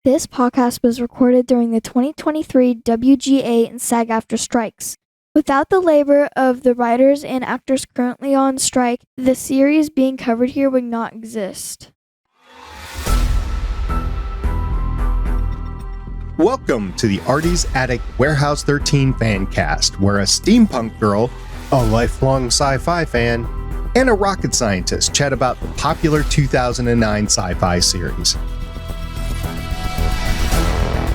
This podcast was recorded during the 2023 WGA and SAG-AFTRA strikes. Without the labor of the writers and actors currently on strike, the series being covered here would not exist. Welcome to the Artie's Attic Warehouse 13 Fancast, where a steampunk girl, a lifelong sci-fi fan, and a rocket scientist chat about the popular 2009 sci-fi series.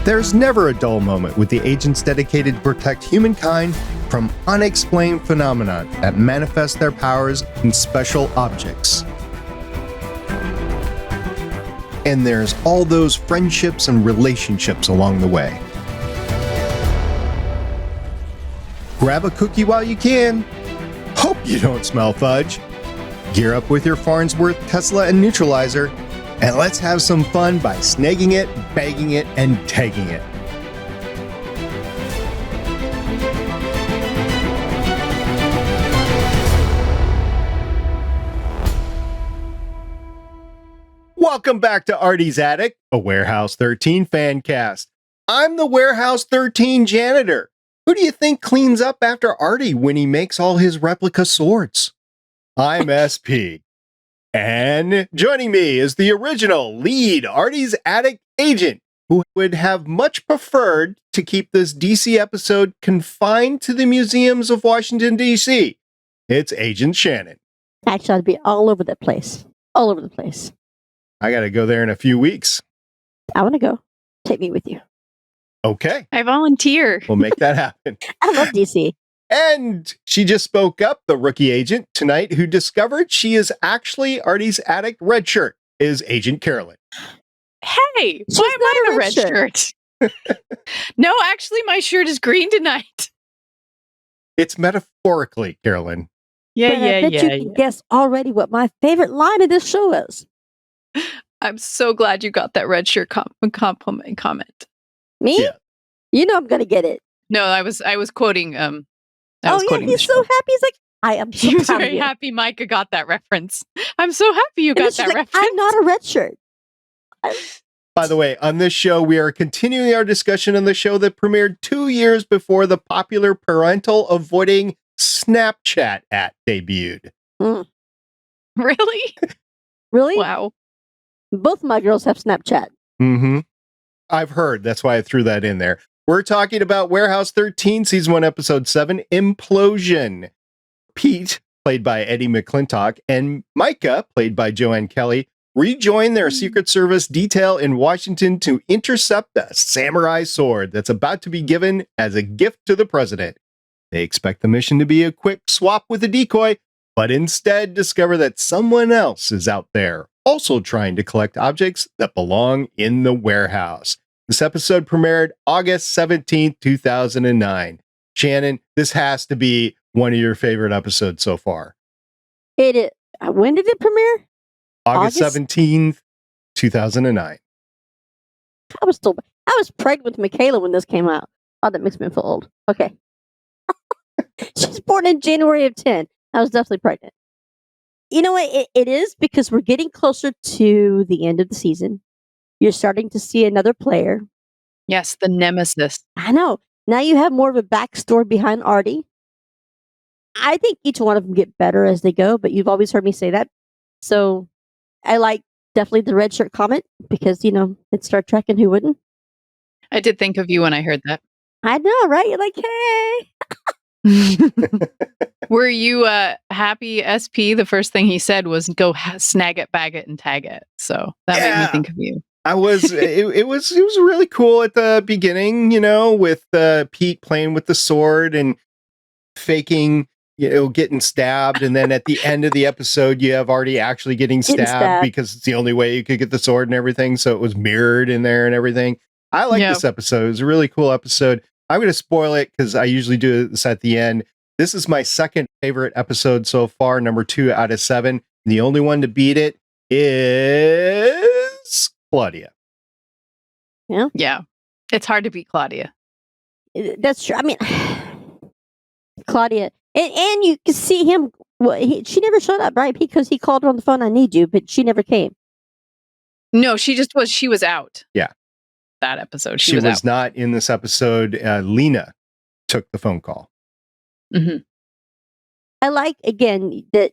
There's never a dull moment with the agents dedicated to protect humankind from unexplained phenomena that manifest their powers in special objects. And there's all those friendships and relationships along the way. Grab a cookie while you can. Hope you don't smell fudge. Gear up with your Farnsworth, Tesla, and neutralizer, and let's have some fun by snagging it, bagging it, and tagging it. Welcome back to Artie's Attic, a Warehouse 13 Fancast. I'm the Warehouse 13 janitor. Who do you think cleans up after Artie when he makes all his replica swords? I'm SP. And joining me is the original lead Artie's Attic agent, who would have much preferred to keep this DC episode confined to the museums of Washington, D.C. It's Agent Shannon. Actually, I'd be all over the place. All over the place. I got to go there in a few weeks. I want to go. Take me with you. Okay. I volunteer. We'll make that happen. I love DC. And she just spoke up, the rookie agent tonight, who discovered she is actually Artie's Attic red shirt, is Agent Carolyn. Hey, She's why am I not a the red red shirt? No, actually, my shirt is green tonight. It's metaphorically, Carolyn. But I bet you can guess already what my favorite line of this show is. I'm so glad you got that red shirt comment. Me? Yeah. You know I'm going to get it. No, I was quoting. Quoting he's so happy. He's like, I am so He was proud of very you. happy Micah got that reference. I'm so happy you And then got she's that like, reference. I'm not a red shirt. By the way, on this show, we are continuing our discussion on the show that premiered 2 years before the popular parental avoiding Snapchat app debuted. Really? Really? Wow. Both my girls have Snapchat. Mm-hmm. I've heard. That's why I threw that in there. We're talking about Warehouse 13, Season 1, Episode 7, Implosion. Pete, played by Eddie McClintock, and Micah, played by Joanne Kelly, rejoin their Secret Service detail in Washington to intercept a samurai sword that's about to be given as a gift to the president. They expect the mission to be a quick swap with a decoy, but instead discover that someone else is out there, also trying to collect objects that belong in the warehouse. This episode premiered August 17th, 2009. Shannon, this has to be one of your favorite episodes so far. It is. When did it premiere? August 17th, 2009. I was pregnant with Michaela when this came out. Oh, that makes me feel old. Okay. She's born in January of 10. I was definitely pregnant. You know what? It is because we're getting closer to the end of the season. You're starting to see another player. Yes, the nemesis. I know. Now you have more of a backstory behind Artie. I think each one of them get better as they go, but you've always heard me say that. So I like definitely the red shirt comment because, it's Star Trek and who wouldn't? I did think of you when I heard that. I know, right? You're like, hey. Were you happy, SP? The first thing he said was go snag it, bag it, and tag it. So that made me think of you. I was, it was really cool at the beginning, with Pete playing with the sword and faking, getting stabbed. And then at the end of the episode, you have Artie actually getting stabbed because it's the only way you could get the sword and everything. So it was mirrored in there and everything. I like this episode. It was a really cool episode. I'm going to spoil it because I usually do this at the end. This is my second favorite episode so far, number 2 out of 7. The only one to beat it is Claudia. Yeah. It's hard to beat Claudia. That's true. I mean, Claudia, and you can see him. Well, she never showed up, right? Because he called her on the phone, I need you, but she never came. No, she was out. Yeah. that episode. She was out. not in this episode. Lena took the phone call. Mm-hmm. I like, again, that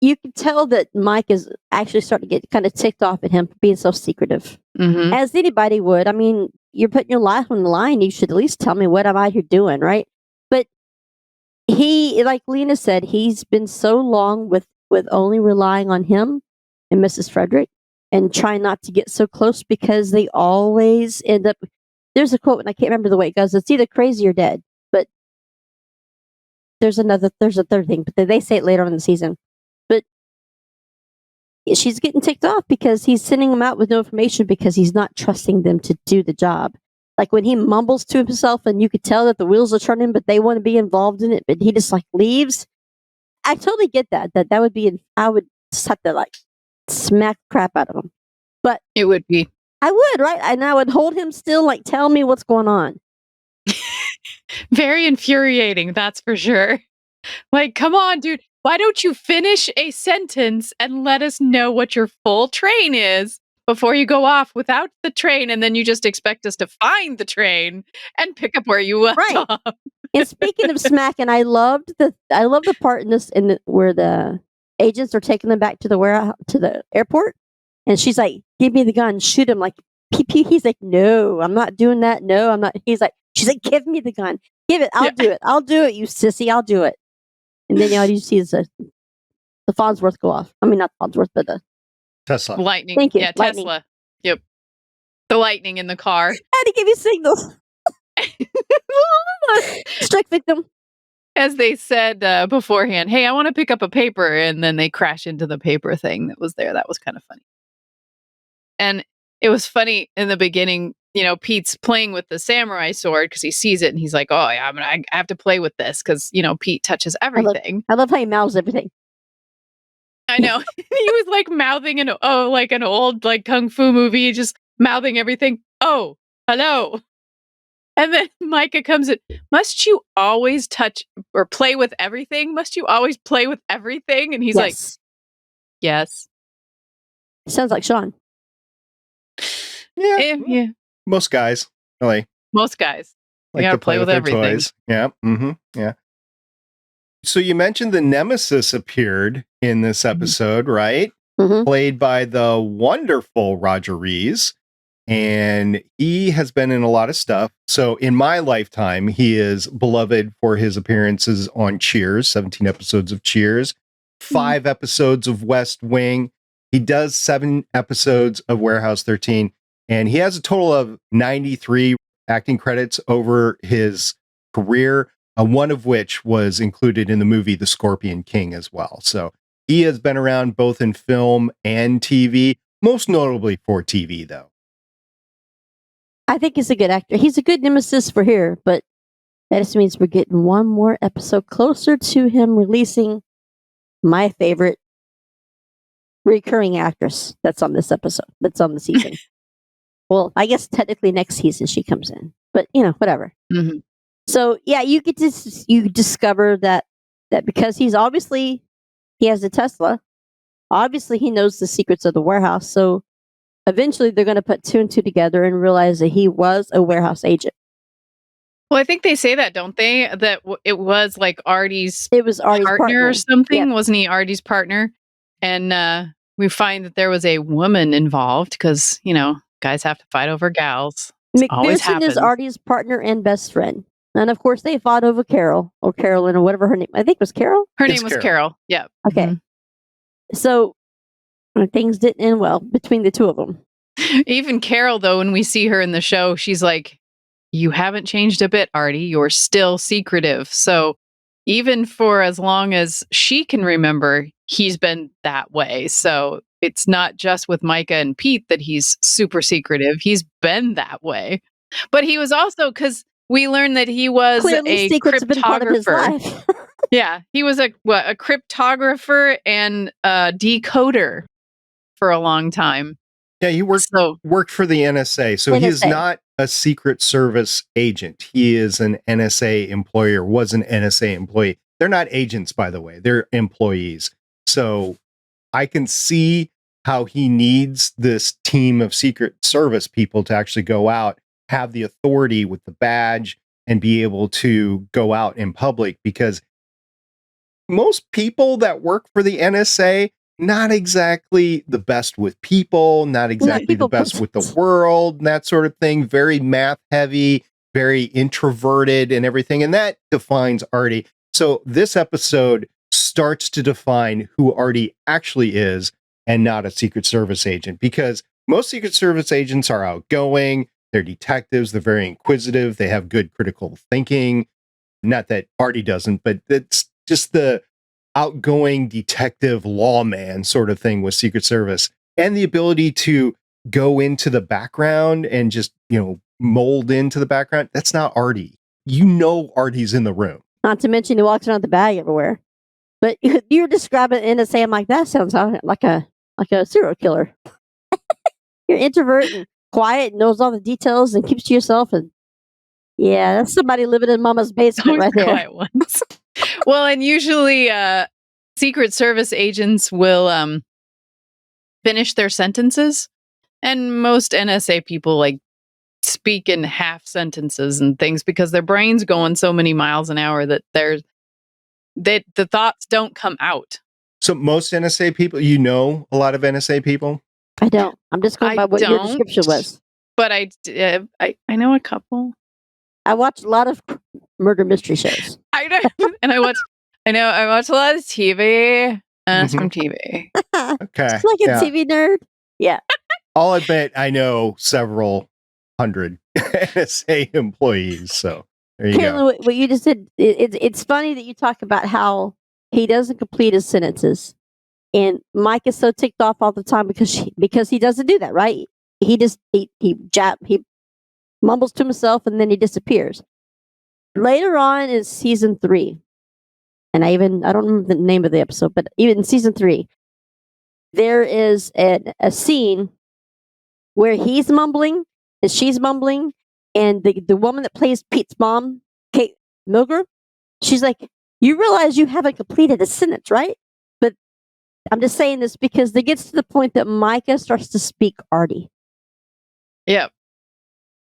you can tell that Mike is actually starting to get kind of ticked off at him for being so secretive. Mm-hmm. As anybody would. I mean, you're putting your life on the line. You should at least tell me what I'm out here doing, right? But he, like Lena said, he's been so long with only relying on him and Mrs. Frederick and trying not to get so close because they always end up. There's a quote, and I can't remember the way it goes. It's either crazy or dead. But there's a third thing, but they say it later on in the season. But she's getting ticked off because he's sending them out with no information because he's not trusting them to do the job. Like when he mumbles to himself and you could tell that the wheels are turning, but they want to be involved in it, but he just like leaves. I totally get that would be, I would just have to like smack crap out of him. But it would be. I would, right? And I would hold him still, like, tell me what's going on. Very infuriating, that's for sure. Like, come on, dude. Why don't you finish a sentence and let us know what your full train is before you go off without the train, and then you just expect us to find the train and pick up where you left off. And speaking of smacking, I love the part in this where the agents are taking them back to the warehouse, to the airport, and she's like, "Give me the gun, shoot him!" Like, pee. He's like, "No, I'm not doing that. No, I'm not." He's like, "She's like, give me the gun, give it. I'll do it. I'll do it, you sissy. I'll do it." And then all you see is the Farnsworth go off. I mean, not Farnsworth, but the Tesla. Lightning. Thank you. Yeah, Lightning. Tesla. Yep. The lightning in the car. I had to give you signals. Strike victim. As they said beforehand, "Hey, I want to pick up a paper," and then they crash into the paper thing that was there. That was kind of funny. And it was funny in the beginning, Pete's playing with the samurai sword because he sees it and he's like, "Oh, yeah, I have to play with this," because, Pete touches everything. I love how he mouths everything. I know. He was like mouthing like an old like kung fu movie, just mouthing everything. "Oh, hello." And then Micah comes in. "Must you always touch or play with everything? Must you always play with everything?" And he's like, "Yes." Sounds like Sean. Yeah. Most guys, really. Most guys. Like You gotta to play with their everything. toys. Yeah. Mm-hmm. Yeah. So you mentioned the Nemesis appeared in this episode, right? Mm-hmm. Played by the wonderful Roger Rees. And he has been in a lot of stuff. So in my lifetime, he is beloved for his appearances on Cheers, 17 episodes of Cheers, 5 episodes of West Wing. He does 7 episodes of Warehouse 13. And he has a total of 93 acting credits over his career, one of which was included in the movie The Scorpion King as well. So he has been around both in film and TV, most notably for TV, though. I think he's a good actor. He's a good nemesis for here, but that just means we're getting one more episode closer to him releasing my favorite recurring actress that's on this episode, that's on the season. Well, I guess technically next season she comes in, but whatever. Mm-hmm. So yeah, you discover that because he has a Tesla, obviously he knows the secrets of the warehouse. So eventually they're going to put 2 and 2 together and realize that he was a warehouse agent. Well, I think they say that, don't they? That it was like Artie's partner or something. Yep. Wasn't he Artie's partner? And we find that there was a woman involved because, guys have to fight over gals. Always McPherson happens. is Artie's partner and best friend. And of course they fought over Carol or Carolyn or whatever her name. I think it was Carol. Her name was Carol. Yeah. Okay. Mm-hmm. So things didn't end well between the two of them. Even Carol, though, when we see her in the show, she's like, "You haven't changed a bit, Artie. You're still secretive." So even for as long as she can remember, he's been that way. So it's not just with Micah and Pete that he's super secretive. He's been that way. But he was also, because we learned that he was Clearly, a secrets have been part of his cryptographer. life. Yeah, he was a cryptographer and a decoder for a long time. Yeah, he worked for the NSA. So he is not a Secret Service agent. He is an NSA employee or was an NSA employee. They're not agents, by the way. They're employees. So I can see how he needs this team of Secret Service people to actually go out have the authority with the badge and be able to go out in public, because most people that work for the NSA, not exactly the best with people, not exactly the best with the world, and that sort of thing. Very math heavy, very introverted and everything. And that defines Artie. So this episode starts to define who Artie actually is and not a Secret Service agent, because most Secret Service agents are outgoing. They're detectives. They're very inquisitive. They have good critical thinking. Not that Artie doesn't, but it's just the outgoing detective lawman sort of thing with Secret Service, and the ability to go into the background and just, mold into the background. That's not Artie. Artie's in the room. Not to mention he walks around with the bag everywhere. But you're describing NSA. I'm like, that sounds like a serial killer. You're introvert and quiet, knows all the details and keeps to yourself. And yeah, that's somebody living in mama's basement right there. Quiet ones. Well, and usually Secret Service agents will finish their sentences, and most NSA people speak in half sentences and things because their brain's going so many miles an hour that the thoughts don't come out. So most NSA people, a lot of NSA people? I don't. I'm just going by what your description was. But I know a couple. I watch a lot of murder mystery shows. I know, and I watch a lot of TV, and it's from TV. Okay, just like a TV nerd. Yeah, I'll admit I know several hundred NSA employees. So there you Carolyn, go. What you just said, it's funny that you talk about how he doesn't complete his sentences, and Mike is so ticked off all the time because he doesn't do that, right? He mumbles to himself and then he disappears. Later on in season 3, and I don't remember the name of the episode, but even in season 3, there is a scene where he's mumbling and she's mumbling, and the woman that plays Pete's mom, Kate Milgram, she's like, you realize you haven't completed a sentence, right? But I'm just saying this because it gets to the point that Micah starts to speak Artie. Yeah.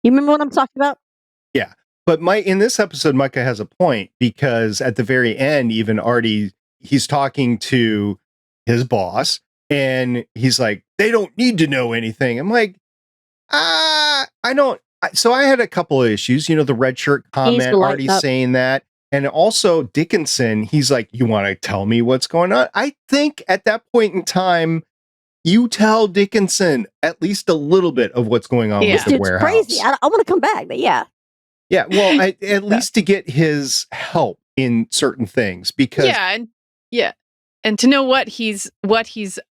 You remember what I'm talking about? Yeah. But in this episode, Micah has a point, because at the very end, even Artie, he's talking to his boss and he's like, they don't need to know anything. I'm like, I don't. So I had a couple of issues, the red shirt comment, Artie saying that. And also Dickinson, he's like, you want to tell me what's going on? I think at that point in time, you tell Dickinson at least a little bit of what's going on with the warehouse. Crazy. I want to come back, but yeah. Yeah, well, at least to get his help in certain things, because and to know what he's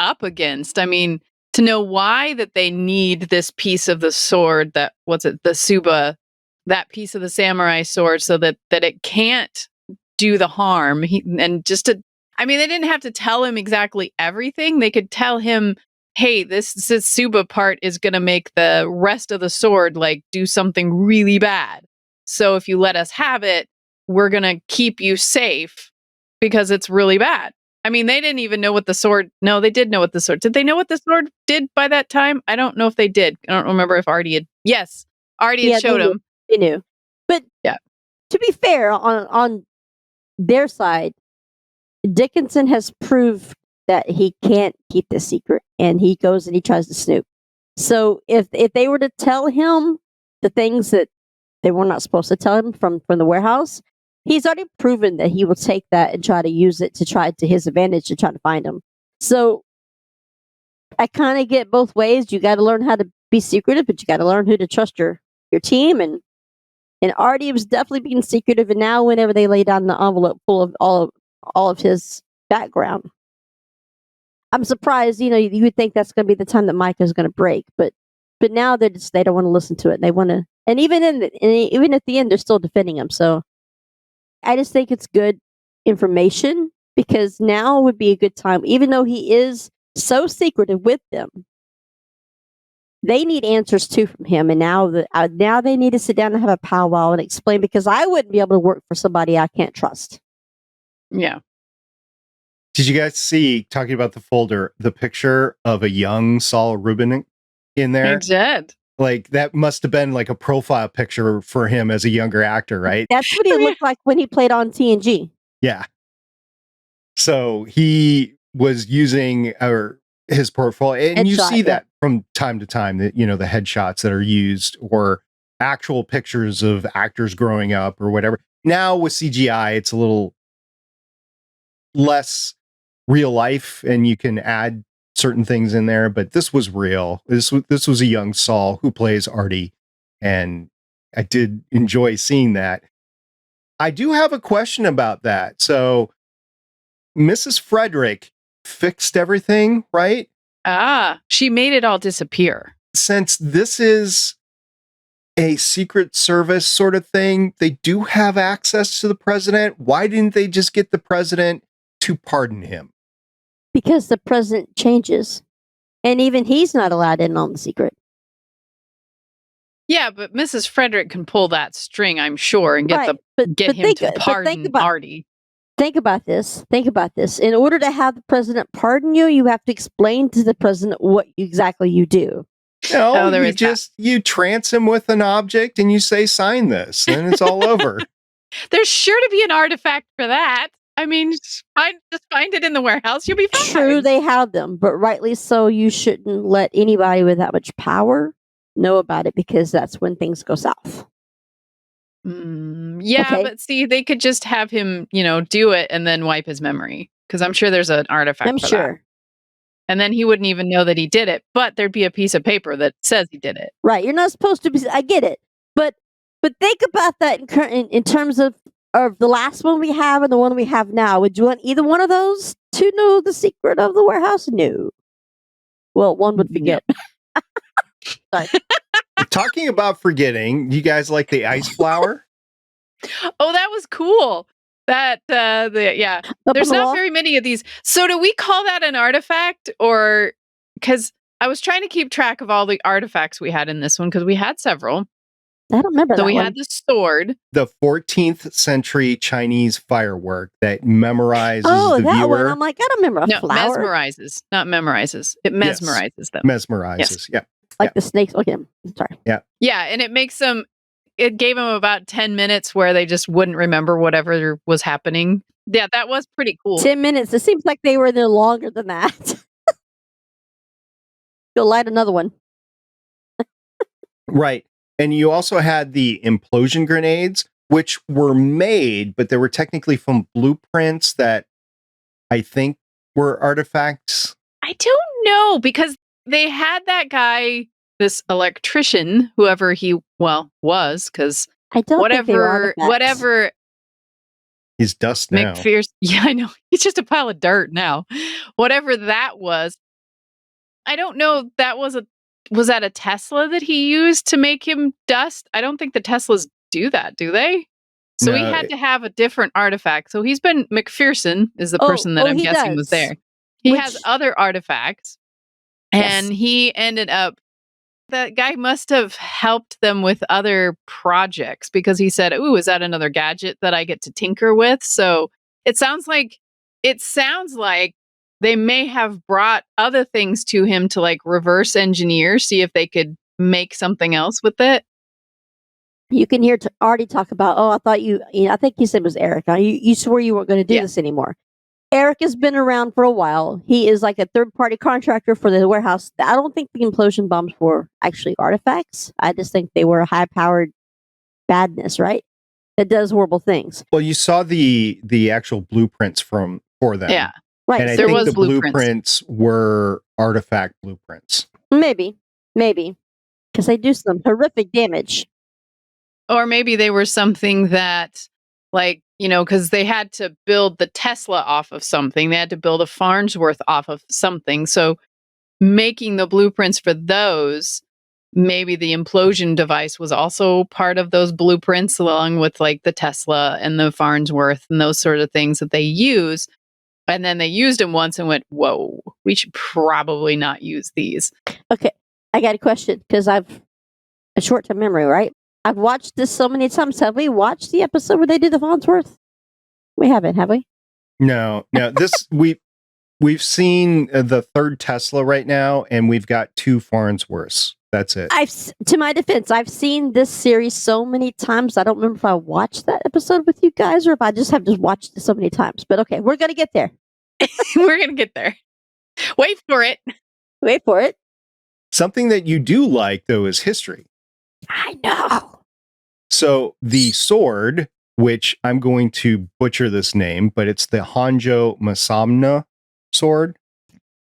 up against. I mean, to know why that they need this piece of the sword, the Suba, that piece of the samurai sword, so that it can't do the harm. They didn't have to tell him exactly everything. They could tell him, hey, this Suba part is going to make the rest of the sword do something really bad. So if you let us have it, we're going to keep you safe because it's really bad. I mean, they didn't even know what the sword... No, they did know what the sword... Did they know what the sword did by that time? I don't know if they did. I don't remember if Artie had... Yes, Artie had showed him. They knew. But to be fair, on their side, Dickinson has proved that he can't keep this secret, and he goes and he tries to snoop. So if they were to tell him the things that they were not supposed to tell him from the warehouse, he's already proven that he will take that and try to use it to his advantage to try to find him. So I kind of get both ways. You got to learn how to be secretive, but you got to learn who to trust your team. And Artie was definitely being secretive. And now whenever they lay down the envelope full of all of his background, I'm surprised. You would think that's going to be the time that Micah is going to break, but now they don't want to listen to it. They want to, and even at the end, they're still defending him. So I just think it's good information, because now would be a good time, even though he is so secretive with them. They need answers too from him, and now they need to sit down and have a powwow and explain, because I wouldn't be able to work for somebody I can't trust. Yeah. Did you guys see, talking about the folder, the picture of a young Saul Rubinek in there? I did. Like that must have been like a profile picture for him as a younger actor, right? That's what he looked like when he played on TNG. Yeah. So he was using his portfolio, and you Headshot, see yeah. that from time to time, that, you know, the headshots that are used or actual pictures of actors growing up or whatever. Now with CGI, it's a little less real life and you can add certain things in there, but this was real. This was a young Saul who plays Artie, and I did enjoy seeing that. I do have a question about that. So Mrs. Frederick fixed everything, right? She made it all disappear. Since this is a Secret Service sort of thing, they do have access to the president. Why didn't they just get the president to pardon him? Because the president changes. And even he's not allowed in on the secret. Yeah, but Mrs. Frederick can pull that string, I'm sure, and get him to pardon Artie. Think about this. Think about this. In order to have the president pardon you, you have to explain to the president what exactly you do. No, you trance him with an object and you say, sign this, and it's all over. There's sure to be an artifact for that. I mean, just find it in the warehouse. You'll be fine. True, they have them, but rightly so, you shouldn't let anybody with that much power know about it, because that's when things go south. Yeah, okay. But see, they could just have him, do it and then wipe his memory, because I'm sure there's an artifact I'm for sure. that. And then he wouldn't even know that he did it, but there'd be a piece of paper that says he did it. Right, you're not supposed to be. I get it, but think about that in terms of the last one we have and the one we have now. Would you want either one of those to know the secret of the warehouse? No. Well, one would forget. No. Sorry. Talking about forgetting, you guys like the ice flower? Oh, that was cool. That there's not very many of these. So do we call that an artifact, or because I was trying to keep track of all the artifacts we had in this one, because we had several. I don't remember. So we had the sword, the 14th century Chinese firework that memorizes the that viewer. One. I'm like, I don't remember a flower. Mesmerizes, not memorizes. It mesmerizes them. Mesmerizes, yeah. Like the snakes. Okay, sorry. Yeah. Yeah, and it makes them. It gave them about 10 minutes where they just wouldn't remember whatever was happening. Yeah, that was pretty cool. 10 minutes. It seems like they were there longer than that. Go light another one. Right. And you also had the implosion grenades, which were made, but they were technically from blueprints that I think were artifacts. I don't know, because they had that guy, this electrician, whoever he was, because I don't whatever. He's dust now. McPherson, yeah, I know. He's just a pile of dirt now. Whatever that was, I don't know. Was that a Tesla that he used to make him dust? I don't think the Teslas do that, do they? So he had to have a different artifact. So McPherson is the person that I'm guessing was there. He has other artifacts, and he ended up. That guy must have helped them with other projects, because he said, "Ooh, is that another gadget that I get to tinker with?" So it sounds like they may have brought other things to him to like reverse engineer, see if they could make something else with it. You can hear Artie talk about, I thought I think he said it was Eric. You swore you weren't going to do this anymore. Eric has been around for a while. He is like a third-party contractor for the warehouse. I don't think the implosion bombs were actually artifacts. I just think they were high-powered badness, right? That does horrible things. Well, you saw the actual blueprints for them. Yeah. Right. And I think the blueprints were artifact blueprints. Maybe. Because they do some horrific damage. Or maybe they were something that, like, because they had to build the Tesla off of something. They had to build a Farnsworth off of something. So making the blueprints for those, maybe the implosion device was also part of those blueprints, along with like the Tesla and the Farnsworth and those sort of things that they use. And then they used them once and went, whoa, we should probably not use these. Okay, I got a question, because I've a short-term memory, right? I've watched this so many times. Have we watched the episode where they do the Farnsworth? We haven't, have we? No. This we've seen the third Tesla right now, and we've got 2 Farnsworths. That's it. To my defense, I've seen this series so many times. I don't remember if I watched that episode with you guys or if I just have just watched it so many times. But okay, we're gonna get there. We're going to get there. Wait for it. Wait for it. Something that you do like, though, is history. I know. So the sword, which I'm going to butcher this name, but it's the Hanjo Masamna sword.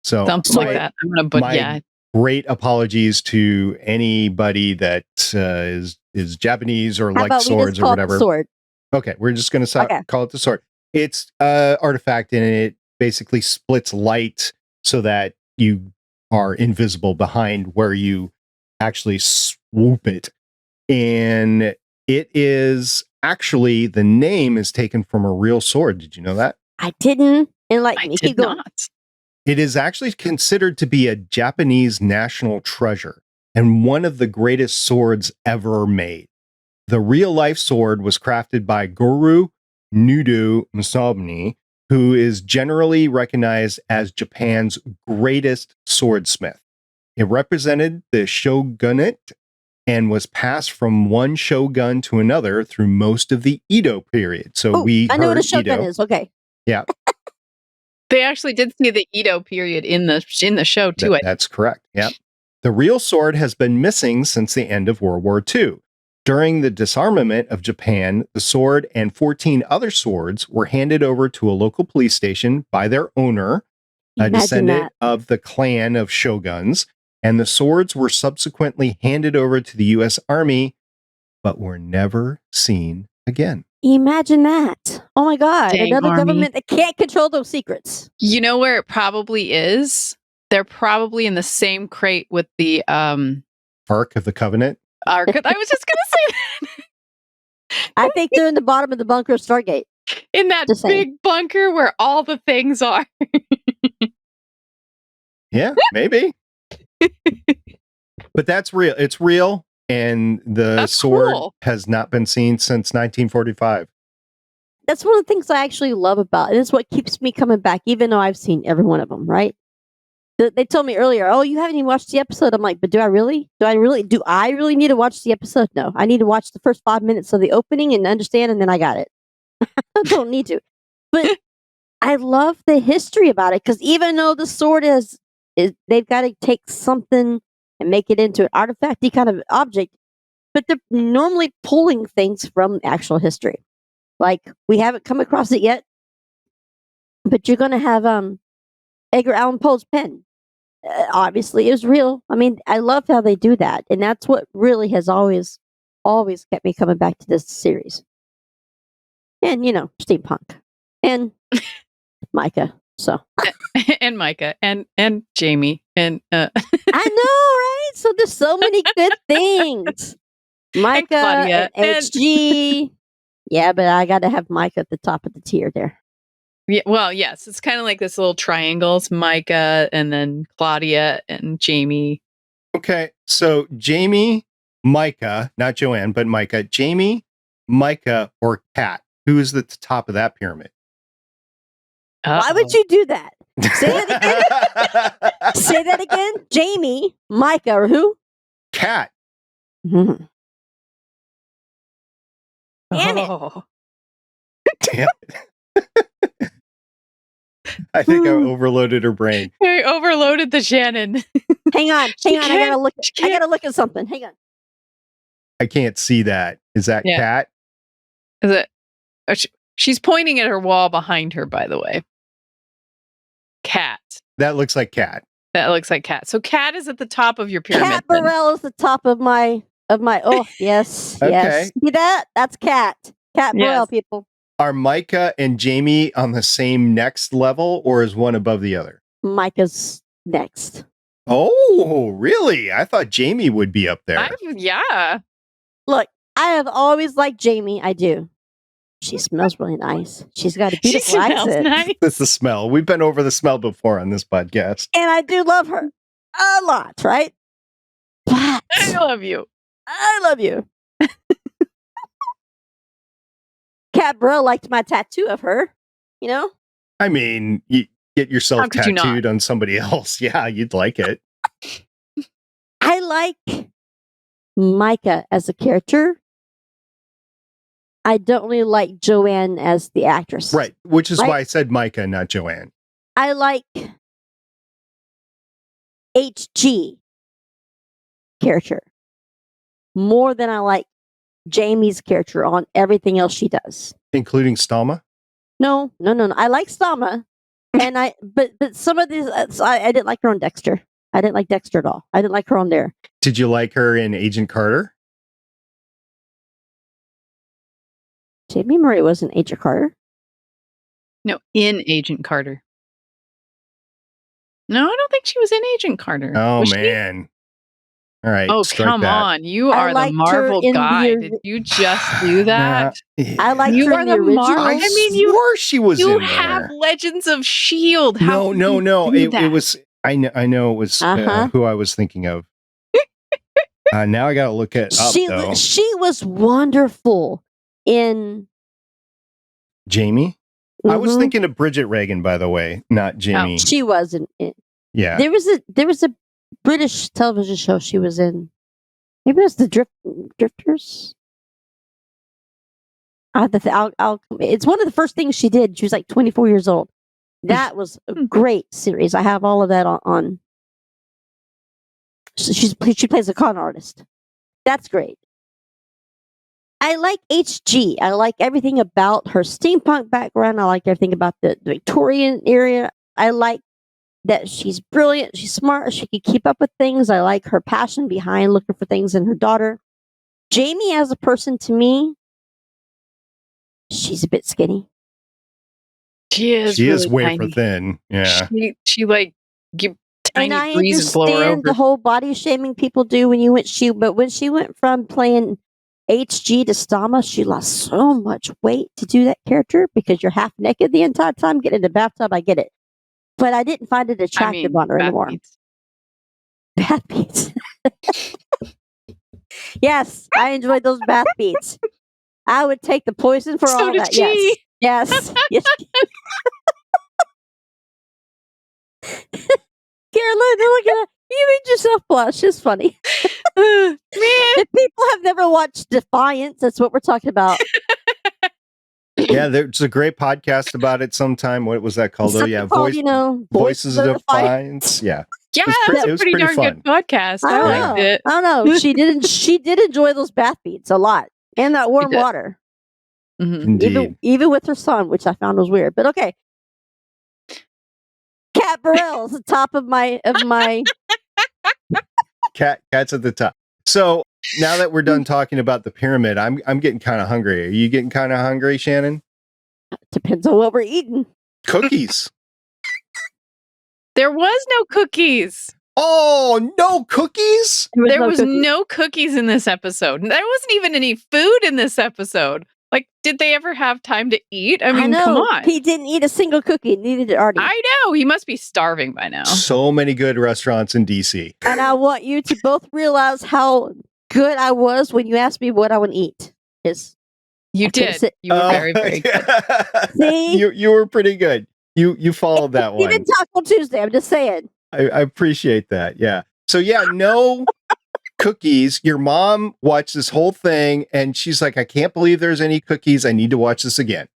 So Something like that. I'm going to put, yeah. Great apologies to anybody that is Japanese or likes swords or whatever. Sword. Okay, we're just going to call it the sword. It's artifact and it basically splits light so that you are invisible behind where you actually swoop it. And it is actually, the name is taken from a real sword. Did you know that? I didn't. Enlighten me. Keep going. It is actually considered to be a Japanese national treasure and one of the greatest swords ever made. The real-life sword was crafted by Goro Nudo Musobni, who is generally recognized as Japan's greatest swordsmith. It represented the shogunate and was passed from one shogun to another through most of the Edo period. So I know what a shogun is. Okay. Yeah. They actually did see the Edo period in the show too. That's correct. Yeah. The real sword has been missing since the end of World War II. During the disarmament of Japan, the sword and 14 other swords were handed over to a local police station by their owner, a descendant of the clan of shoguns, and the swords were subsequently handed over to the U.S. Army, but were never seen again. Imagine that. Oh my God. Dang, another Army. Government that can't control those secrets. You know where it probably is? They're probably in the same crate with the Ark of the Covenant. Ark. I was just gonna say that. I think they're in the bottom of the bunker of Stargate. In that big bunker where all the things are. Yeah, maybe. But that's real. It's real. And the sword has not been seen since 1945. That's one of the things I actually love about it. It's what keeps me coming back, even though I've seen every one of them, right? They told me earlier, oh, you haven't even watched the episode. I'm like, but do I really need to watch the episode? No, I need to watch the first 5 minutes of the opening and understand, and then I got it. I don't need to. But I love the history about it, because even though the sword is they've got to take something and make it into an artifacty kind of object, but they're normally pulling things from actual history. Like, we haven't come across it yet, but you're going to have Edgar Allan Poe's pen. Obviously, it was real. I mean, I love how they do that, and that's what really has always kept me coming back to this series. And steampunk and Micah. So and Micah and Jamie and I know, right? So there's so many good things. Micah and HG. Yeah, but I got to have Micah at the top of the tier there. Yeah, well, yes, it's kind of like this little triangles, Micah and then Claudia and Jamie. Okay, so Jamie, Micah, not Joanne, but Micah, Jamie, Micah, or Kat. Who is at the top of that pyramid? Why would you do that? Say that again. Say that again. Jamie, Micah, or who? Kat. Mm-hmm. Damn it. Damn it. I think I overloaded her brain. I overloaded the Shannon. Hang on. I gotta look at something. Hang on. I can't see that. Is that Kat? Is it? She's pointing at her wall behind her, by the way. Kat. That looks like Kat. That looks like Kat. So Kat is at the top of your pyramid. Kat Burrell is the top of my. Oh, yes. Okay. Yes. See that? That's Kat. Kat Burrell, people. Are Micah and Jamie on the same next level, or is one above the other? Micah's next. Oh, really? I thought Jamie would be up there. Yeah. Look, I have always liked Jamie. I do. She smells really nice. She's got a beautiful accent. Nice. It's the smell. We've been over the smell before on this podcast. And I do love her a lot, right? But I love you. I love you. Kat Burrell liked my tattoo of her, I mean, you get yourself tattooed on somebody else. Yeah, you'd like it. I like Micah as a character. I don't really like Joanne as the actress. Right. Which is why I said Micah, not Joanne. I like HG character more than I like Jamie's character on everything else she does. Including Stalma? No. I like Stalma, and but some of these I didn't like her on Dexter. I didn't like Dexter at all. I didn't like her on there. Did you like her in Agent Carter? Jamie Murray wasn't Agent Carter. No, in Agent Carter. No, I don't think she was in Agent Carter. Oh, was man. She? All right. Oh, come on. You are the Marvel guy. Did you just do that? I like you her are in the the original. Marvel. I mean, you swore she was in You there. have Legends of S.H.I.E.L.D. How No. It was, I know it was who I was thinking of. Now I got to look it up, though. She was wonderful in Jamie? I was thinking of Bridget Regan, by the way, not Jamie. Oh, she wasn't. Yeah. There was a British television show she was in. Maybe it was the Drifters. It's one of the first things she did. She was like 24 years old. That was a great series. I have all of that on. She plays a con artist. That's great. I like HG. I like everything about her steampunk background. I like everything about the Victorian area. I like that she's brilliant. She's smart. She can keep up with things. I like her passion behind looking for things in her daughter. Jamie as a person, to me, she's a bit skinny. She is. She really is wafer tiny. tiny. Yeah. She like give tiny and I breezes blow her over. understand the whole body shaming people do when when she went from playing HG to Stalma, she lost so much weight to do that character because you're half naked the entire time. Get in the bathtub, I get it. But I didn't find it attractive on her anymore. Bath beats. Yes, I enjoyed those bath beats. I would take the poison for all that. She. Yes. Yes. Carolyn, look at it. You made yourself blush. It's funny. Man. If people have never watched Defiance, that's what we're talking about. Yeah, there's a great podcast about it sometime. What was that called? Voices of Defiance. Yeah. Yeah, it was a pretty darn good podcast. I liked it. I don't know. She did enjoy those bath beats a lot. And that warm water. Mm-hmm. Indeed. Even with her son, which I found was weird. But okay. Cat Burrell is the top of my Cat's at the top. So now that we're done talking about the pyramid, I'm getting kind of hungry. Are you getting kind of hungry, Shannon? Depends on what we're eating. Cookies. There was no cookies. Oh, no cookies? There was no cookies in this episode. There wasn't even any food in this episode. Like, did they ever have time to eat? I mean, come on. He didn't eat a single cookie. Neither did Artie. I know. He must be starving by now. So many good restaurants in DC. And I want you to both realize how good I was when you asked me what I would eat. You did. You were very, very good. See? You were pretty good. You followed that one. You didn't talk on Tuesday. I'm just saying. I appreciate that. Yeah. So yeah, no cookies. Your mom watched this whole thing and she's like, I can't believe there's any cookies. I need to watch this again.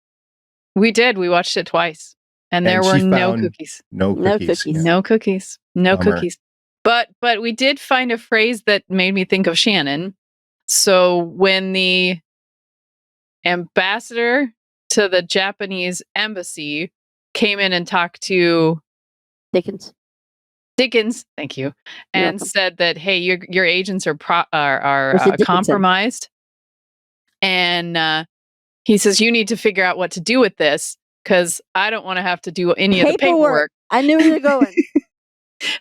We did. We watched it twice. And there were no cookies. No cookies. No cookies. No cookies. But we did find a phrase that made me think of Shannon. So when the ambassador to the Japanese embassy came in and talked to Dickens, thank you, and said that, hey, your agents are compromised, and he says you need to figure out what to do with this because I don't want to have to do any of the paperwork. I knew you were going.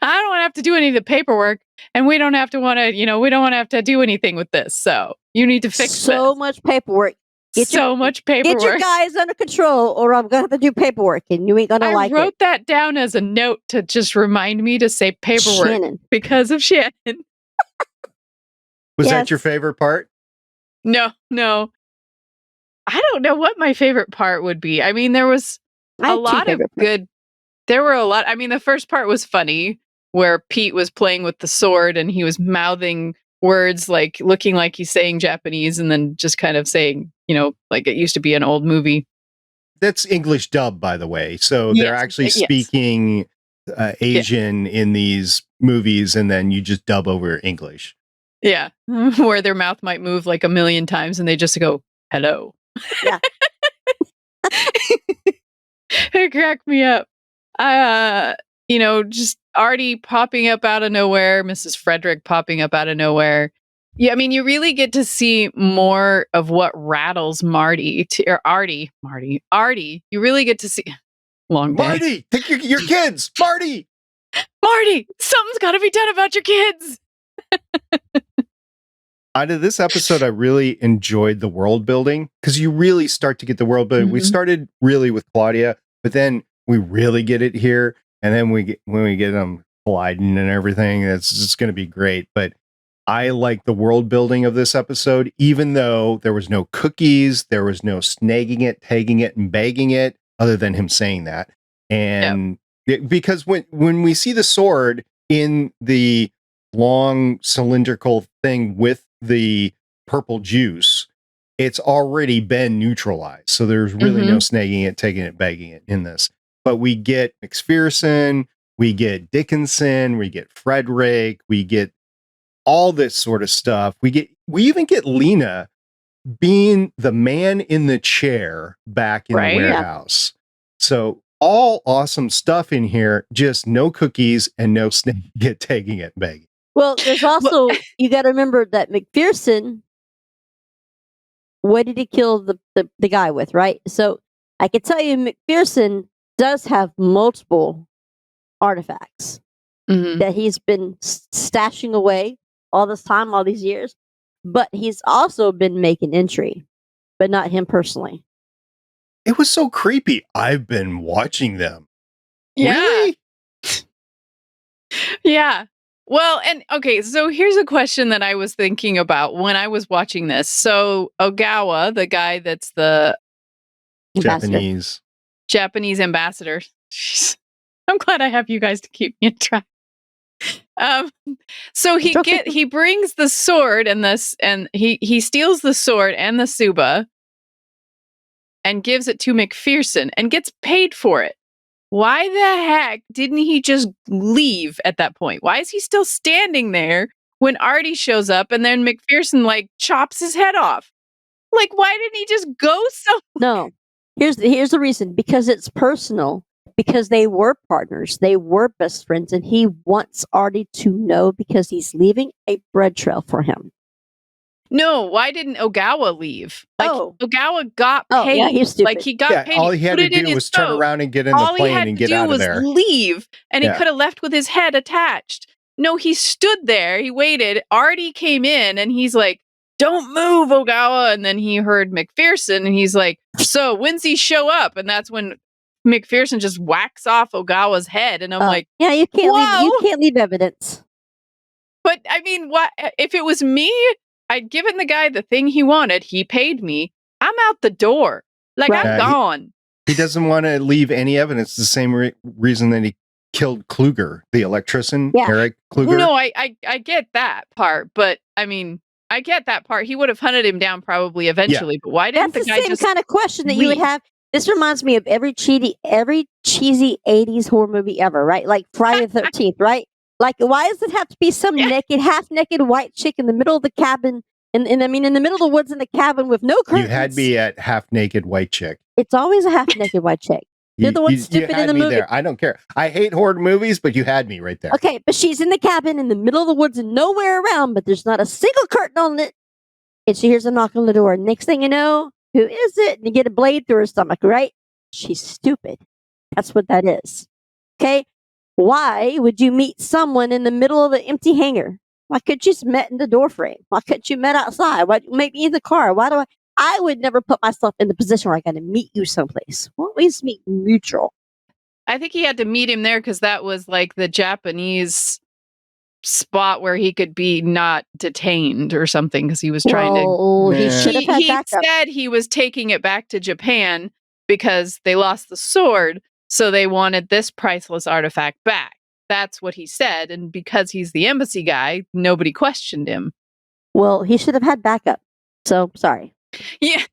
I don't want to have to do any of the paperwork, and we don't have to have to do anything with this. So you need to fix so much paperwork. Get your guys under control, or I'm gonna have to do paperwork, and you ain't gonna like it. I wrote that down as a note to just remind me to say paperwork because of Shannon. Was that your favorite part? No. I don't know what my favorite part would be. I mean, there was a lot of good. There were a lot. I mean, the first part was funny where Pete was playing with the sword and he was mouthing words like looking like he's saying Japanese and then just kind of saying, like it used to be an old movie. That's English dub, by the way. So they're actually speaking Asian in these movies, and then you just dub over English. Yeah, where their mouth might move like a million times, and they just go, "Hello." Yeah. It cracked me up. Just Artie popping up out of nowhere, Mrs. Frederick popping up out of nowhere. Yeah, I mean, you really get to see more of what rattles Artie. You really get to see long day. Marty, take your kids, Marty, something's got to be done about your kids. Out of this episode, I really enjoyed the world building because you really start to get the world building. Mm-hmm. We started really with Claudia, but then we really get it here, and then when we get them colliding and everything, it's just going to be great. But I like the world building of this episode, even though there was no cookies, there was no snagging it, tagging it, and bagging it, other than him saying that. And because when we see the sword in the long cylindrical thing with the purple juice, it's already been neutralized. So there's really no snagging it, taking it, bagging it in this. But we get McPherson, we get Dickinson, we get Frederick, we get all this sort of stuff. We even get Lena being the man in the chair back in the warehouse. So all awesome stuff in here, just no cookies and no snagging it, taking it, bagging. Well, there's also, you got to remember that McPherson, what did he kill the guy with, right? So I can tell you McPherson does have multiple artifacts that he's been stashing away all this time, all these years. But he's also been making entry, but not him personally. It was so creepy. I've been watching them. Yeah. Really? Yeah. Well, and okay, so here's a question that I was thinking about when I was watching this. So Ogawa, the guy that's the Japanese ambassador. I'm glad I have you guys to keep me in track. So he brings the sword and he steals the sword and the Suba and gives it to McPherson and gets paid for it. Why the heck didn't he just leave at that point? Why is he still standing there when Artie shows up and then McPherson chops his head off? Why didn't he just go somewhere? No. Here's the reason. Because it's personal. Because they were partners. They were best friends. And he wants Artie to know because he's leaving a bread trail for him. No, why didn't Ogawa leave? Ogawa got paid. Oh, yeah, he's stupid. He got paid. All he had to do was turn around and get in the plane and get out of there. All he had to do was leave, and he could have left with his head attached. No, he stood there. He waited. Artie came in, and he's like, "Don't move, Ogawa." And then he heard McPherson, and he's like, "So when's he show up?" And that's when McPherson just whacks off Ogawa's head, and I'm like, "Yeah, you can't leave evidence." But I mean, what if it was me? I'd given the guy the thing he wanted. He paid me. I'm out the door. I'm gone. He doesn't want to leave any evidence. The same reason that he killed Kluger, the electrician, Eric Kluger. No, I get that part. But I mean, I get that part. He would have hunted him down probably eventually. Yeah. But why didn't the guy just That's the same kind of question that you would have. This reminds me of every cheesy 80s horror movie ever, right? Like Friday the 13th, right? Why does it have to be some half-naked white chick in the middle of the cabin? In the middle of the woods in the cabin with no curtains. You had me at half-naked white chick. It's always a half-naked white chick. You're the one stupid in the movie. There. I don't care. I hate horror movies, but you had me right there. Okay, but she's in the cabin in the middle of the woods and nowhere around, but there's not a single curtain on it. And she hears a knock on the door. Next thing you know, who is it? And you get a blade through her stomach, right? She's stupid. That's what that is. Okay? Why would you meet someone in the middle of an empty hangar? Why couldn't you just met in the door frame? Why couldn't you met outside? Why maybe in the car? I would never put myself in the position where I got to meet you someplace. Why don't we just meet neutral? I think he had to meet him there because that was the Japanese spot where he could be not detained or something because he was trying to. He said he was taking it back to Japan because they lost the sword. So they wanted this priceless artifact back. that's what he said. And because he's the embassy guy, nobody questioned him. Well, he should have had backup. So, sorry. Yeah.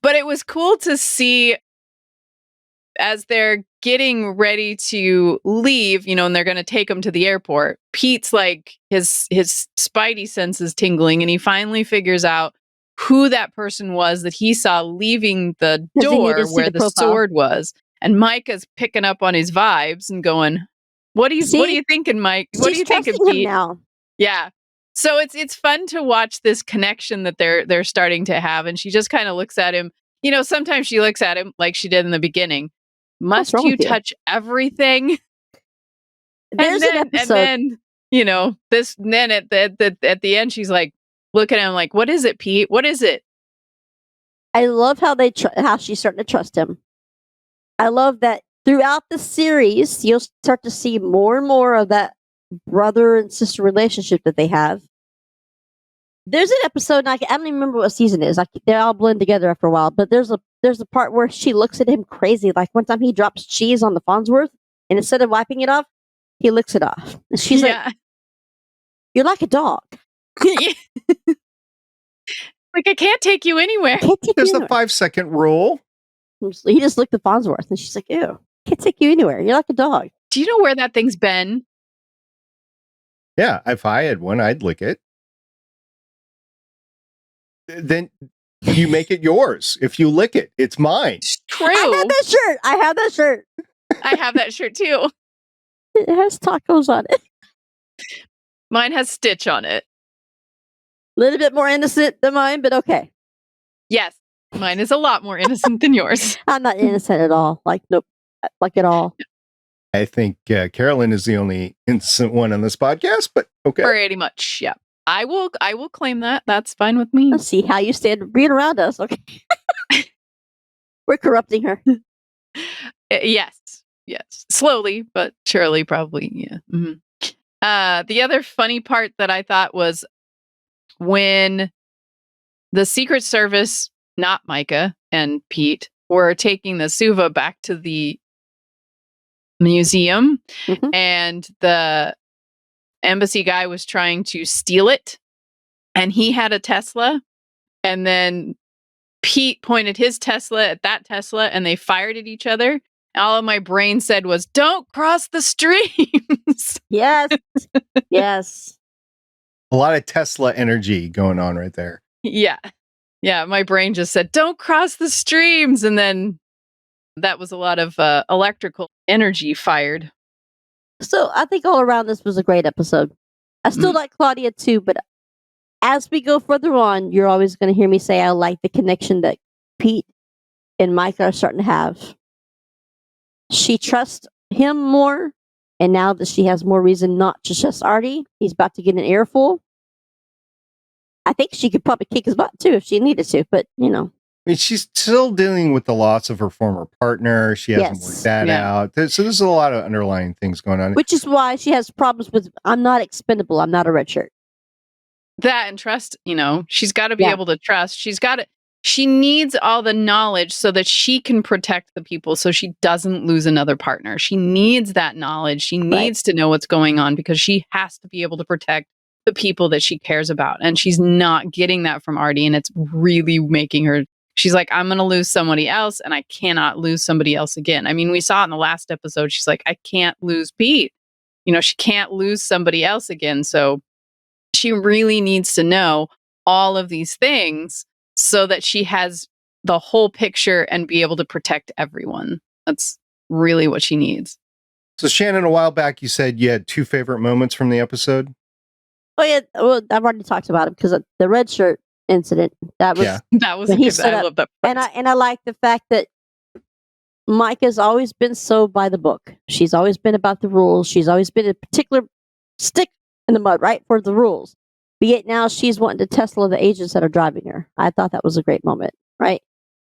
But it was cool to see as they're getting ready to leave, and they're going to take him to the airport. Pete's like his spidey senses tingling, and he finally figures out who that person was that he saw leaving the door where the sword was. And Micah's picking up on his vibes and going, what are you thinking, Mike? What are you thinking, Pete? Now. Yeah. So it's fun to watch this connection that they're starting to have. And she just kind of looks at him. Sometimes she looks at him like she did in the beginning. Must you touch everything? There's an episode. And then at the end, she's like, look at him like, what is it, Pete? What is it? I love how how she's starting to trust him. I love that throughout the series, you'll start to see more and more of that brother and sister relationship that they have. There's an episode, and I don't even remember what season it is. They all blend together after a while. But there's a part where she looks at him crazy. Like one time he drops cheese on the Farnsworth, and instead of wiping it off, he licks it off. And she's like, "You're like a dog." Like, I can't take you anywhere. There's the 5-second rule. He just licked the Farnsworth, and she's like, "Ew, can't take you anywhere. You're like a dog." Do you know where that thing's been? Yeah, if I had one, I'd lick it. Then you make it yours. If you lick it, it's mine. It's true. I have that shirt. I have that shirt too. It has tacos on it. Mine has Stitch on it. A little bit more innocent than mine, but okay. Yes, mine is a lot more innocent than yours. I'm not innocent at all. Nope. At all. I think Carolyn is the only innocent one on this podcast, but okay. Pretty much, yeah. I will claim that. That's fine with me. Let's see how you stand being around us. Okay. We're corrupting her. Yes. Slowly, but surely, probably, yeah. Mm-hmm. The other funny part that I thought was when the Secret Service, not Micah and Pete, were taking the Suva back to the museum, and the embassy guy was trying to steal it, and he had a Tesla, and then Pete pointed his Tesla at that Tesla, and they fired at each other. All of my brain said was, "Don't cross the streams." Yes. Yes. A lot of Tesla energy going on right there. Yeah. My brain just said, "Don't cross the streams," and then that was a lot of electrical energy fired. So I think all around this was a great episode. I still like Claudia too, but as we go further on, you're always going to hear me say I like the connection that Pete and Micah are starting to have. She trusts him more, and now that she has more reason not to trust Artie, he's about to get an earful. I think she could probably kick his butt too if she needed to, but I mean, she's still dealing with the loss of her former partner. She hasn't worked that out. So there's a lot of underlying things going on. Which is why she has problems with, I'm not expendable. I'm not a red shirt. That and trust, she's got to be able to trust. She needs all the knowledge so that she can protect the people so she doesn't lose another partner. She needs that knowledge. She needs to know what's going on because she has to be able to protect the people that she cares about. And she's not getting that from Artie, and it's really making her. She's like, I'm going to lose somebody else, and I cannot lose somebody else again. I mean, we saw in the last episode, she's like, I can't lose Pete. She can't lose somebody else again. So she really needs to know all of these things so that she has the whole picture and be able to protect everyone. That's really what she needs. So Shannon, a while back, you said you had 2 favorite moments from the episode. Oh yeah, well, I've already talked about it because the red shirt incident. That was I love that part. And I like the fact that Mike has always been so by the book. She's always been about the rules. She's always been a particular stick in the mud, right, for the rules. But yet now she's wanting to Tesla the agents that are driving her. I thought that was a great moment, right?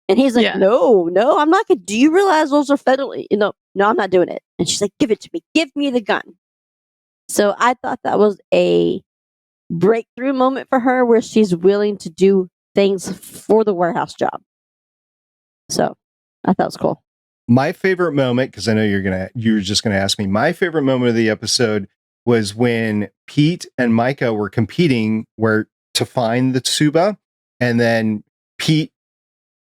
And he's like, no, I'm not going to. Do you realize those are federally? No, I'm not doing it. And she's like, give it to me. Give me the gun. So I thought that was a breakthrough moment for her where she's willing to do things for the warehouse job. So I thought it was cool. My favorite moment, because I know you're just gonna ask me. My favorite moment of the episode was when Pete and Micah were competing to find the Tsuba, and then Pete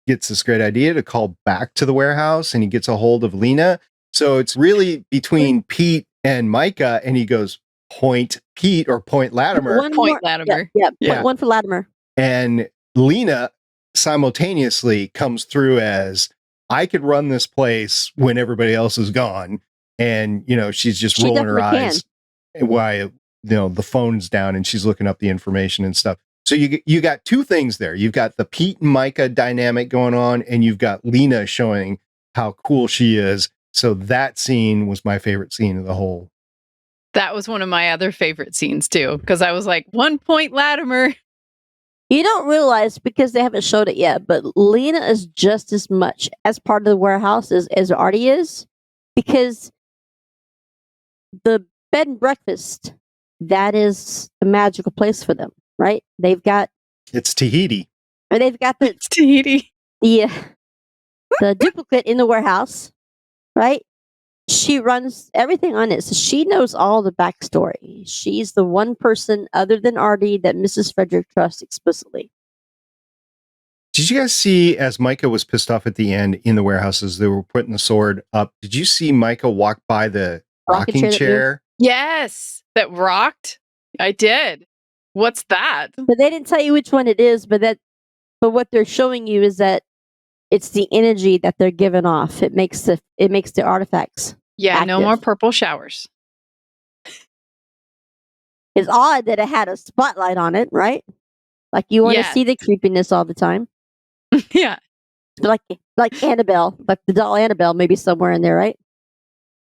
gets this great idea to call back to the warehouse, and he gets a hold of Lena. So it's really between Pete and Micah, and he goes point Pete or point Latimer. Point Latimer. Yeah. One for Latimer. And Lena simultaneously comes through as, I could run this place when everybody else is gone. And, she's just rolling her eyes while, the phone's down and she's looking up the information and stuff. So you got two things there. You've got the Pete and Micah dynamic going on, and you've got Lena showing how cool she is. So that scene was my favorite scene of the whole. That was one of my other favorite scenes too, because I was like, 1 point Latimer. You don't realize, because they haven't showed it yet, but Lena is just as much as part of the warehouse as Artie is, because the bed and breakfast, that is a magical place for them, right? It's Tahiti. Or they've got It's Tahiti. the duplicate in the warehouse, right? She runs everything on it, so she knows all the backstory. She's the one person other than Artie that Mrs. Frederick trusts explicitly. Did you guys see, as Micah was pissed off at the end in the warehouse as they were putting the sword up, did you see Micah walk by the rocking chair? Yes, that rocked. I did. What's that? But they didn't tell you which one it is, but what they're showing you is that it's the energy that they're giving off. It makes the artifacts. Yeah, active. No more purple showers. It's odd that it had a spotlight on it, right? Like you want to see the creepiness all the time. Yeah. Like Annabelle, like the doll Annabelle, maybe somewhere in there, right?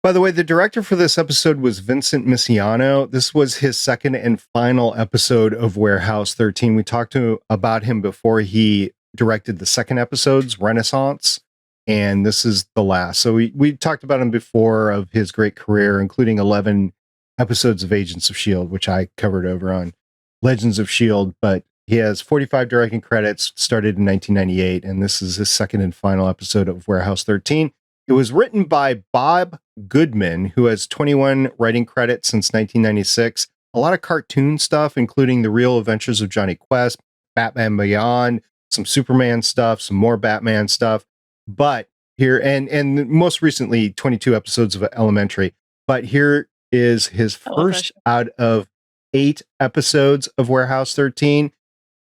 By the way, the director for this episode was Vincent Misiano. This was his second and final episode of Warehouse 13. We talked about him before he directed the second episode's Renaissance, and this is the last. So we talked about him before, of his great career, including 11 episodes of Agents of S.H.I.E.L.D., which I covered over on Legends of S.H.I.E.L.D., but he has 45 directing credits, started in 1998, and this is his second and final episode of Warehouse 13. It was written by Bob Goodman, who has 21 writing credits since 1996. A lot of cartoon stuff, including The Real Adventures of Johnny Quest, Batman Beyond, some Superman stuff, some more Batman stuff. But here, and most recently, 22 episodes of Elementary. But here is his first out of 8 episodes of Warehouse 13,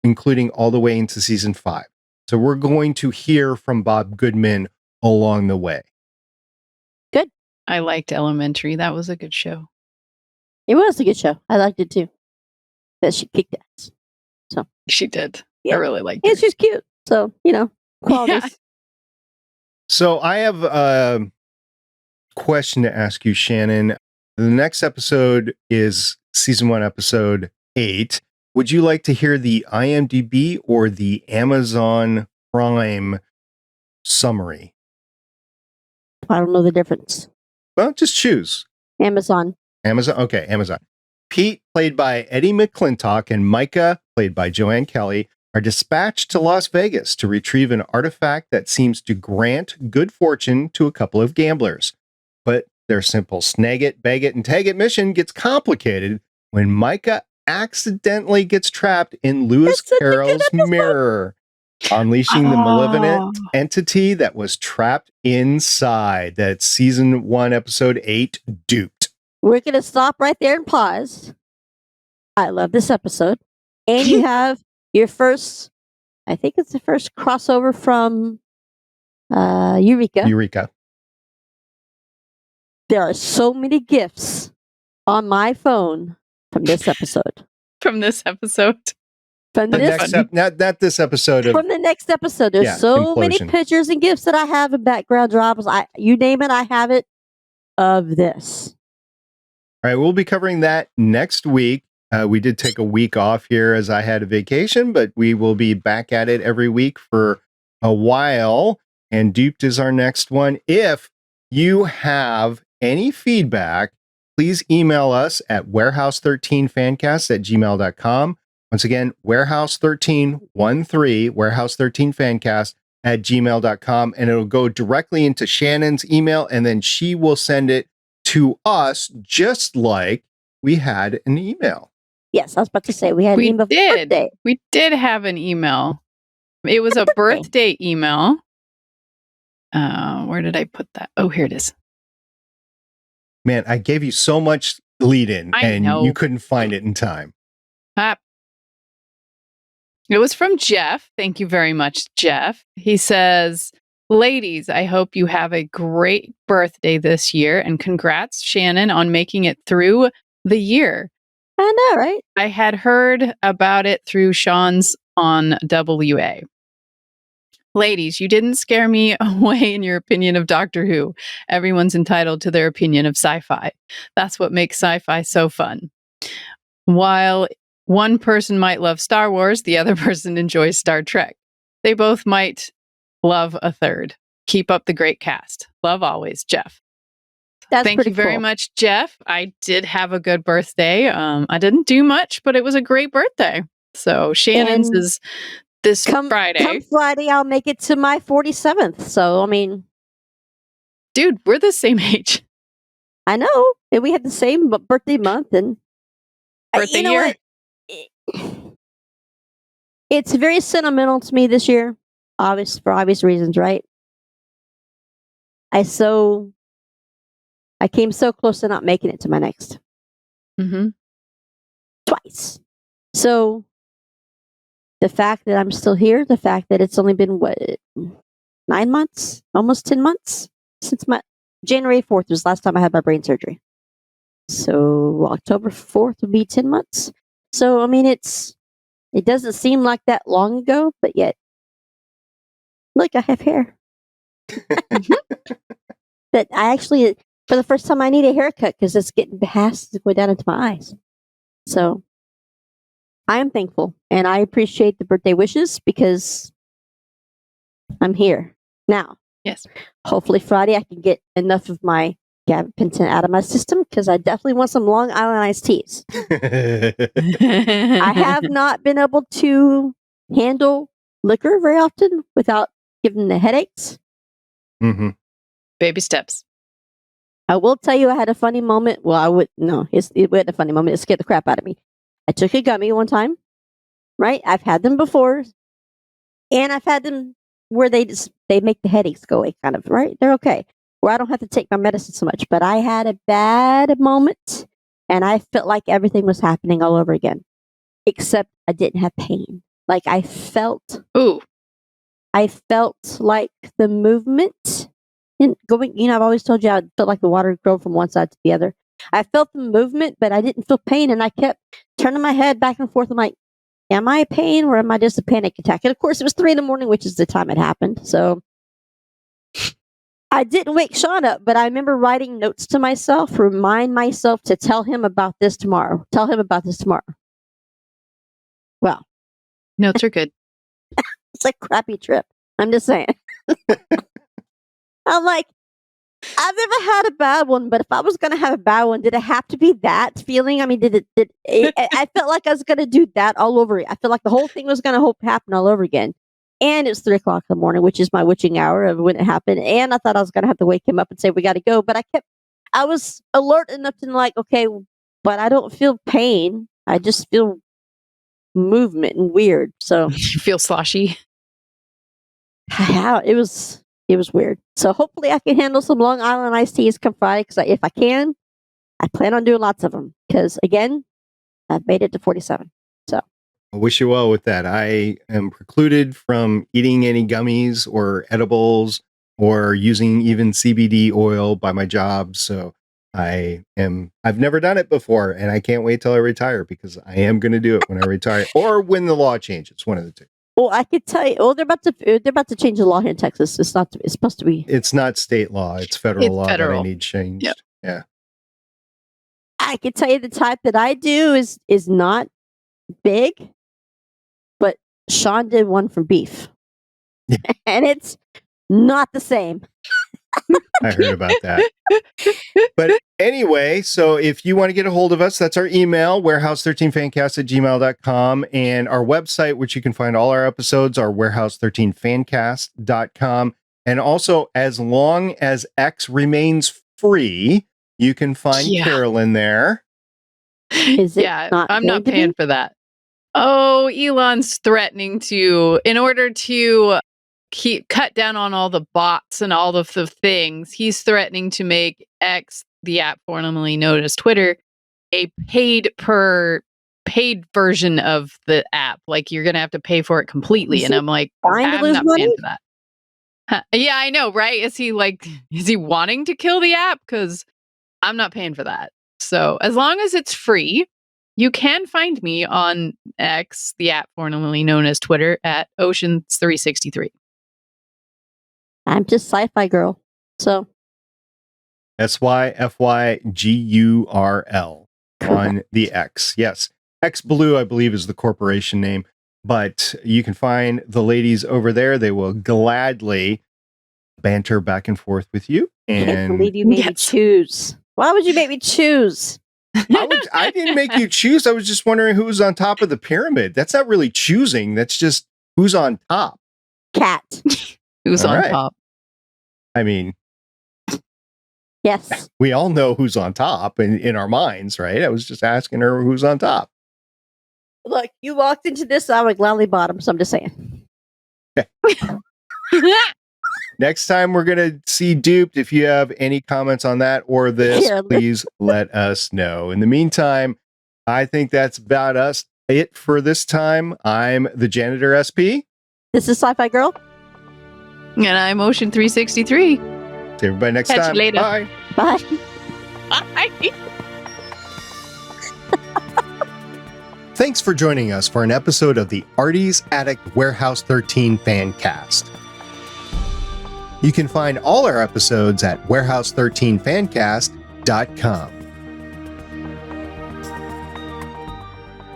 including all the way into season 5. So we're going to hear from Bob Goodman along the way. Good. I liked Elementary. That was a good show. It was a good show. I liked it too. That she kicked ass. So she did. Yeah. I really liked it. her. She's cute. So, qualities. Yeah. So I have a question to ask you, Shannon. The next episode is season 1, episode 8. Would you like to hear the IMDb or the Amazon Prime summary? I don't know the difference. Well, just choose. Amazon. Okay, Amazon. Pete, played by Eddie McClintock, and Micah, played by Joanne Kelly, are dispatched to Las Vegas to retrieve an artifact that seems to grant good fortune to a couple of gamblers. But their simple snag it, bag it, and tag it mission gets complicated when Micah accidentally gets trapped in Lewis Carroll's mirror, unleashing the malevolent entity that was trapped inside. That's season 1, episode 8, Duped. We're going to stop right there and pause. I love this episode. And you have your first, I think it's the first crossover from Eureka. There are so many gifts on my phone from this episode. From this episode. Not this episode. From the next episode. There's so many pictures and gifts that I have in background drops. You name it, I have it of this. All right, we'll be covering that next week. We did take a week off here as I had a vacation, but we will be back at it every week for a while. And Duped is our next one. If you have any feedback, please email us at warehouse13fancast@gmail.com. Once again, warehouse1313, warehouse13fancast @gmail.com, and it'll go directly into Shannon's email, and then she will send it to us just like we had an email. Yes, I was about to say we had an email for birthday. We did have an email. It was a birthday email. Where did I put that? Oh, here it is. Man, I gave you so much lead in and you couldn't find it in time. It was from Jeff. Thank you very much, Jeff. He says, ladies, I hope you have a great birthday this year, and congrats, Shannon, on making it through the year. I know, right? I had heard about it through Sean's on WA. Ladies, you didn't scare me away in your opinion of Doctor Who. Everyone's entitled to their opinion of sci-fi. That's what makes sci-fi so fun. While one person might love Star Wars, the other person enjoys Star Trek. They both might love a third. Keep up the great cast. Love always, Jeff. Thank you very much, Jeff. I did have a good birthday. I didn't do much, but it was a great birthday. So Shannon's is this Friday. Come Friday, I'll make it to my 47th. So, I mean... Dude, we're the same age. I know. And we had the same birthday month and... Birthday year? It's very sentimental to me this year. For obvious reasons, right? I came so close to not making it to my next. Mm-hmm. Twice. So... the fact that I'm still here, the fact that it's only been, 9 months? Almost 10 months? Since January 4th was the last time I had my brain surgery. So October 4th would be 10 months. So, I mean, it doesn't seem like that long ago, but yet, look, I have hair. That I actually, for the first time, I need a haircut because it's has to go down into my eyes. So, I am thankful, and I appreciate the birthday wishes because I'm here now. Yes. Hopefully Friday I can get enough of my gabapentin out of my system because I definitely want some Long Island iced teas. I have not been able to handle liquor very often without giving the headaches. Mm-hmm. Baby steps. I will tell you I had a funny moment. Well, we had a funny moment. It scared the crap out of me. I took a gummy one time, right? I've had them before, and I've had them where they make the headaches go away, kind of, right? They're okay, where I don't have to take my medicine so much. But I had a bad moment, and I felt like everything was happening all over again, except I didn't have pain. Like I felt like the movement in going. I've always told you I felt like the water go from one side to the other. I felt the movement, but I didn't feel pain, and I kept turning my head back and forth. I'm like, am I in pain or am I just a panic attack? And of course, it was 3 a.m, which is the time it happened. So I didn't wake Sean up, but I remember writing notes to myself, remind myself to tell him about this tomorrow. Tell him about this tomorrow. Well, notes are good. It's a crappy trip. I'm just saying. I'm like, I've never had a bad one, but if I was going to have a bad one, did it have to be that feeling? I mean, I felt like I was going to do that all over. I felt like the whole thing was going to happen all over again. And it's 3:00 in the morning, which is my witching hour of when it happened. And I thought I was going to have to wake him up and say, we got to go. But I was alert enough to like, okay, but I don't feel pain. I just feel movement and weird. So you feel sloshy. It was weird. So hopefully I can handle some Long Island iced teas come Friday. Because if I can, I plan on doing lots of them. Because again, I've made it to 47. So I wish you well with that. I am precluded from eating any gummies or edibles or using even CBD oil by my job. So I've never done it before, and I can't wait till I retire because I am going to do it when I retire or when the law changes. One of the two. Well, I could tell you. Well, they're about to change the law here in Texas. It's supposed to be. It's not state law. It's federal law federal. that I need changed. Yep. Yeah. I could tell you the type that I do is not big, but Sean did one from beef, and it's not the same. I heard about that. But anyway, so if you want to get a hold of us, that's our email, warehouse13fancast@gmail.com. And our website, which you can find all our episodes, are warehouse13fancast.com. And also, as long as X remains free, you can find Carolyn there. Is it I'm not paying for that. Oh, Elon's threatening to, in order to cut down on all the bots and all of the things, he's threatening to make X, the app formerly known as Twitter, a paid version of the app. Like, you're going to have to pay for it completely. And I'm like, I'm not paying for that. Yeah, I know, right? Is he wanting to kill the app? Because I'm not paying for that. So as long as it's free, you can find me on X, the app formerly known as Twitter, at Oceans363. I'm just Syfy girl. So SYFYGURL on the X. Yes. X Blue, I believe, is the corporation name. But you can find the ladies over there. They will gladly banter back and forth with you. And I can't believe you made me choose. Why would you make me choose? I didn't make you choose. I was just wondering who was on top of the pyramid. That's not really choosing. That's just who's on top. Cat. Who's on top? I mean, yes. We all know who's on top in our minds, right? I was just asking her who's on top. Look, you walked into this, I would gladly bottom, so I'm just saying. Okay. Next time we're going to see Duped. If you have any comments on that or this, please let us know. In the meantime, I think that's about it for this time. I'm the Janitor SP. This is Syfy Girl. And I'm Ocean363. See everybody next time. Catch you later. Bye. Bye. Bye. Thanks for joining us for an episode of the Artie's Attic Warehouse 13 Fancast. You can find all our episodes at warehouse13fancast.com.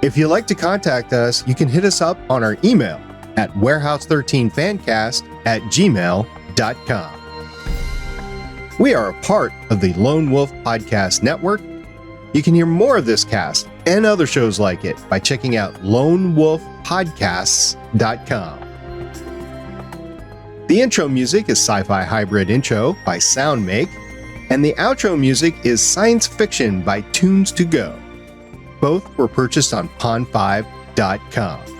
If you'd like to contact us, you can hit us up on our email at warehouse13fancast@gmail.com. We are a part of the Lone Wolf Podcast Network. You can hear more of this cast and other shows like it by checking out lonewolfpodcasts.com. The intro music is Sci-Fi Hybrid Intro by Soundmake, and the outro music is Science Fiction by Tunes to Go. Both were purchased on pond5.com.